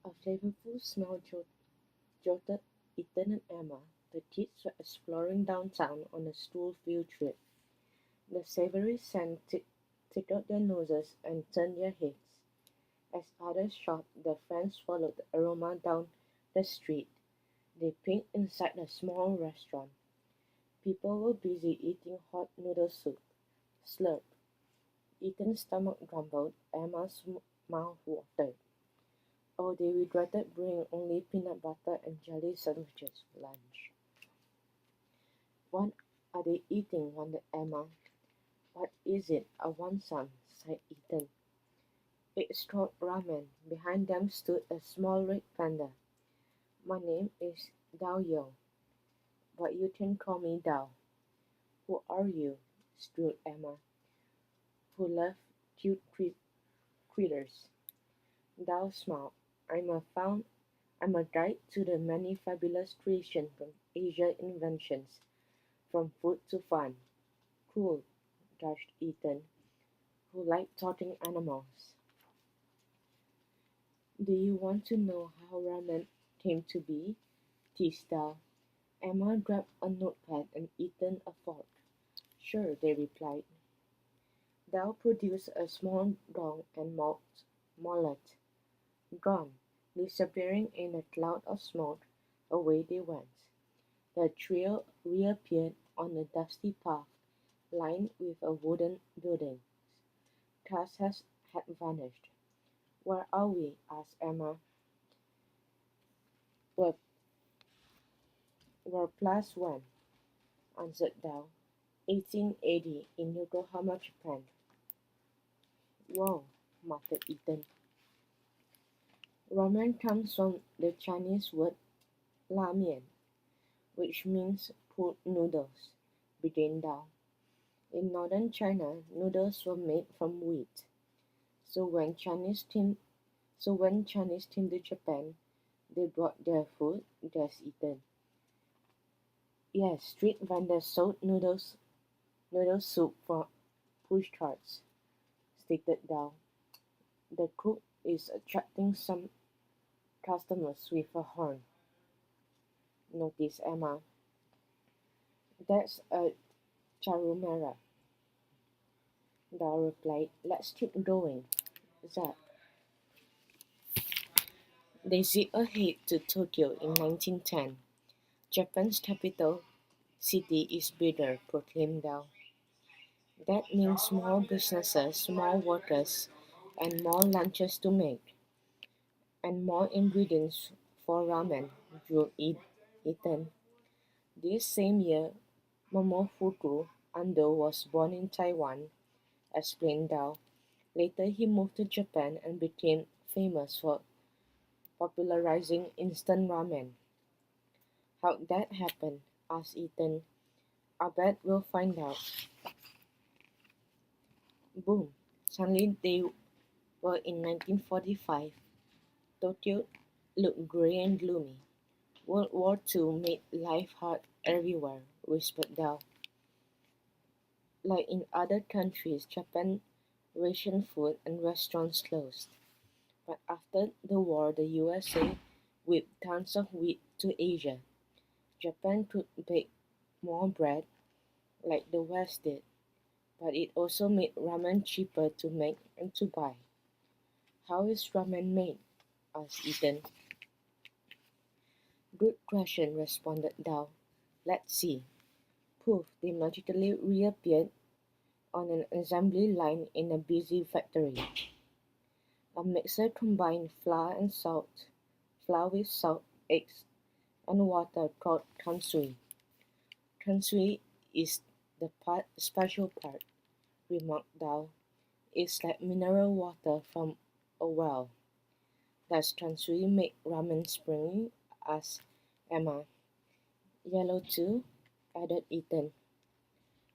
A flavorful smell jolted Ethan and Emma. The kids were exploring downtown on a school-field trip. The savory scent tickled their noses and turned their heads. As others shopped, their friends followed the aroma down the street. They peeked inside a small restaurant. People were busy eating hot noodle soup. Slurp. Ethan's stomach grumbled. Emma's mouth watered. Oh, they regretted bringing only peanut butter and jelly sandwiches for lunch. What are they eating? Wondered Emma. What is it? I want some, sighed Ethan. It's called ramen. Behind them stood a small red panda. My name is Dao Yo, but you can call me Dao. Who are you? Squealed Emma, who loved cute critters. Dao smiled. I'm a guide to the many fabulous creations from Asia inventions, from food to fun. Cool, judged Ethan, who liked talking animals. Do you want to know how ramen came to be? Teased Dao. Emma grabbed a notepad and Ethan a fork. Sure, they replied. Dao produced a small gong and mouthed mullet. Gone, disappearing in a cloud of smoke, away they went. The trio reappeared on a dusty path lined with a wooden building. Cass had vanished. Where are we? Asked Emma. Where, where Plus went, answered Dao. 1880 in Yokohama, Japan. Wow, muttered Ethan. Ramen comes from the Chinese word "la-mian", which means "pooled noodles", began Dao. In northern China, noodles were made from wheat. So when Chinese came, so when Chinese came to Japan, they brought their food. Guessed Ethan. Yes, street vendors sold noodle soup for pushcarts, stated Dao. The cook is attracting some customers with a horn, noticed Emma. That's a charumera, Dao replied. Let's keep going. Zap. They zipped ahead to Tokyo in 1910. Japan's capital city is bigger, proclaimed Dao. That means more businesses, more workers, and more lunches to make, and more ingredients for ramen, Drew Ethan. This same year, Momofuku Ando was born in Taiwan, explained Dao. Later he moved to Japan and became famous for popularizing instant ramen. How'd that happen? Asked Ethan. I bet we'll find out. Boom! Suddenly they were in 1945. Tokyo looked grey and gloomy. World War II made life hard everywhere, whispered Dao. Like in other countries, Japan rationed food and restaurants closed. But after the war, the USA whipped tons of wheat to Asia. Japan could bake more bread, like the West did, but it also made ramen cheaper to make and to buy. How is ramen made? Asked Ethan. Good question, responded Dao. Let's see. Poof, they magically reappeared on an assembly line in a busy factory. A mixer combined flour with salt, eggs, and water called kansui. Kansui is the special part, remarked Dao. It's like mineral water from a well. Does kansui make ramen springy? Asked Emma. Yellow too? Added Ethan.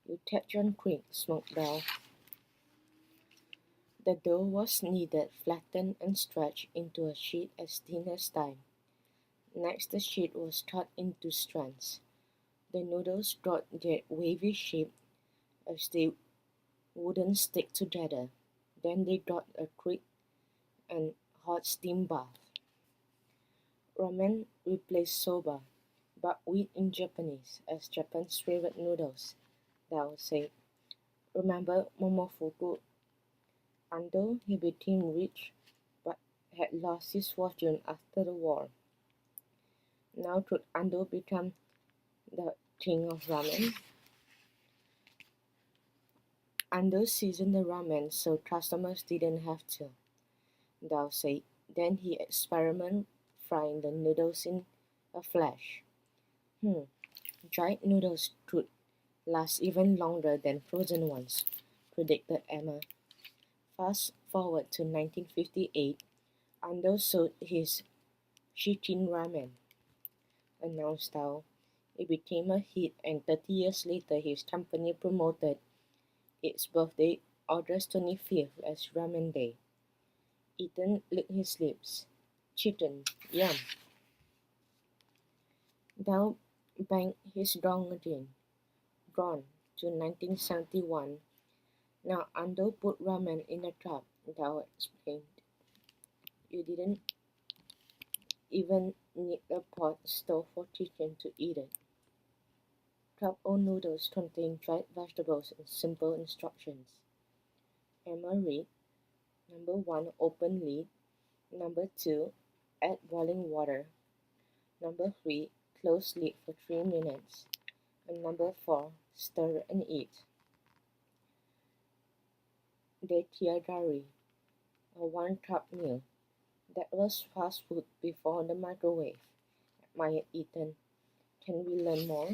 You catch on quick, smoked Dao. The dough was kneaded, flattened, and stretched into a sheet as thin as time. Next the sheet was cut into strands. The noodles got their wavy shape as they wouldn't stick together. Then they got a quick and hot steam bath. Ramen replaced soba, buckwheat in Japanese, as Japan's favorite noodles, Dao said. Remember Momofuku Ando? He became rich but had lost his fortune after the war. Now could Ando become the king of ramen? Ando seasoned the ramen so customers didn't have to, Dao said. Then he experimented frying the noodles in a flash. Hmm, dried noodles could last even longer than frozen ones, predicted Emma. Fast forward to 1958, Ando sold his Shikin Ramen, announced Tao. It became a hit, and 30 years later his company promoted its birthday, August 25th, as Ramen Day. Ethan licked his lips. Chicken, yum. Tao banged his drum again. Gone to 1971. Now Ando put ramen in a cup, Tao explained. You didn't even need a pot stove for chicken to eat it. Cup-O noodles contain dried vegetables and simple instructions. Emma read: Number 1, open lid. Number 2, add boiling water. Number 3, close lid for 3 minutes. And number 4, stir and eat. Dekiagari, a 1-cup meal. That was fast food before the microwave, admired Ethan. Can we learn more?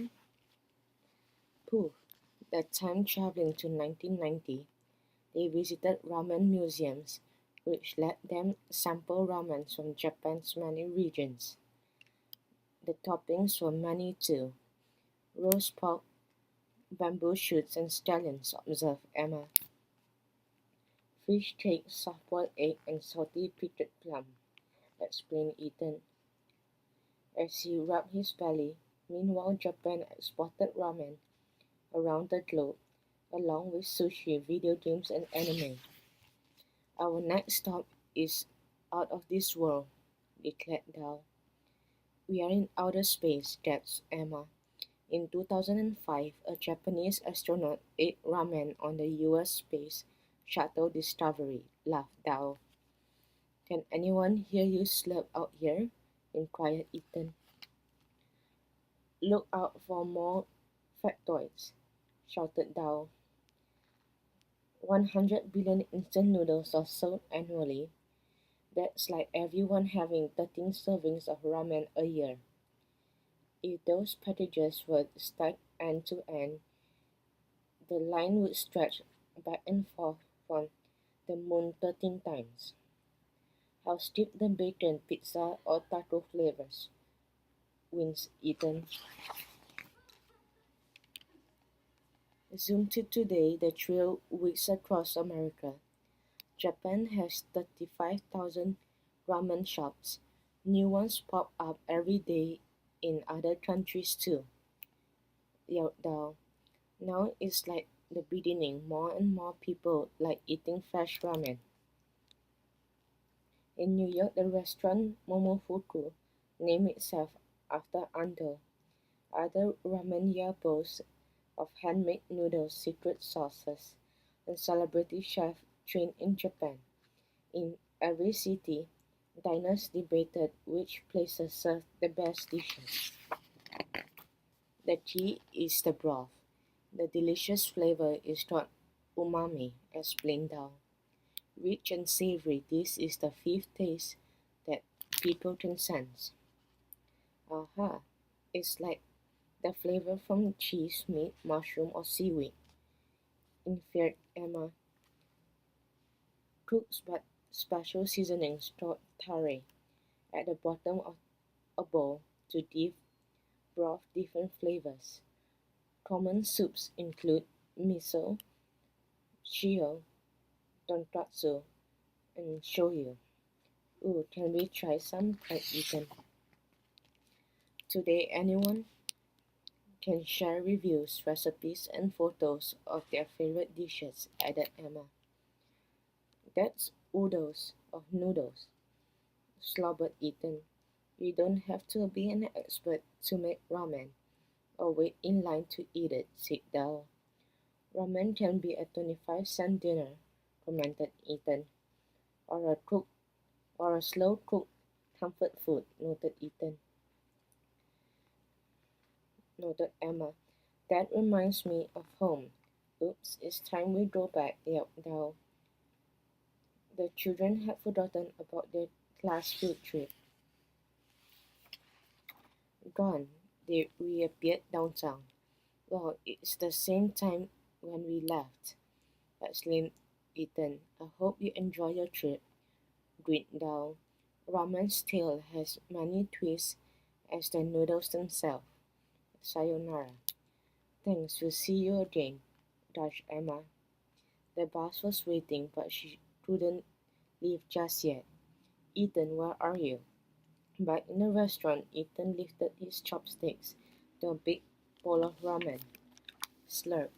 Pooh, that time traveling to 1990, they visited ramen museums, which let them sample ramen from Japan's many regions. The toppings were many too: roast pork, bamboo shoots, and scallions, observed Emma. Fish cake, soft-boiled egg, and salty pickled plum, explained Ethan, as he rubbed his belly. Meanwhile, Japan exported ramen around the globe, along with sushi, video games, and anime. Our next stop is out of this world, declared Dao. We are in outer space, gasped Emma. In 2005, a Japanese astronaut ate ramen on the US space shuttle Discovery, laughed Dao. Can anyone hear you slurp out here? Inquired Ethan. Look out for more factoids, shouted Dao. 100 billion instant noodles are sold annually. That's like everyone having 13 servings of ramen a year. If those packages were stacked end to end, the line would stretch back and forth from the moon 13 times. How steep the bacon, pizza, or taco flavors? Winced Ethan. Zoom to today, the trail wicks across America. Japan has 35,000 ramen shops. New ones pop up every day in other countries too. Yelled Dao. Now it's like the beginning. More and more people like eating fresh ramen. In New York, the restaurant Momofuku named itself after Ando. Other ramen boasts of handmade noodles, secret sauces, and celebrity chefs trained in Japan. In every city, diners debated which places served the best dishes. The key is the broth. The delicious flavor is called umami, explained Dao. Rich and savory, this is the fifth taste that people can sense. Aha, it's like the flavor from cheese, meat, mushroom, or seaweed, inferred Emma. Cooks but special seasonings stored tare at the bottom of a bowl to give broth different flavors. Common soups include miso, shio, tonkatsu, and shoyu. Ooh, can we try some? Cried Ethan. Today, anyone can share reviews, recipes, and photos of their favorite dishes, added Emma. That's oodles of noodles, slobbered Ethan. You don't have to be an expert to make ramen or wait in line to eat it, said Dell. Ramen can be a 25-cent dinner, commented Ethan, or a slow cooked comfort food, noted Emma. That reminds me of home. Oops, it's time we go back, yelled Dell. The children had forgotten about their class field trip. Gone, they reappeared downtown. Well, it's the same time when we left, exclaimed Ethan. I hope you enjoy your trip. Grinned Dal. Ramen's tale has many twists as the noodles themselves. Sayonara. Thanks, we'll see you again, dashed Emma. The bus was waiting, but she couldn't leave just yet. Ethan, where are you? Back in the restaurant, Ethan lifted his chopsticks to a big bowl of ramen. Slurp.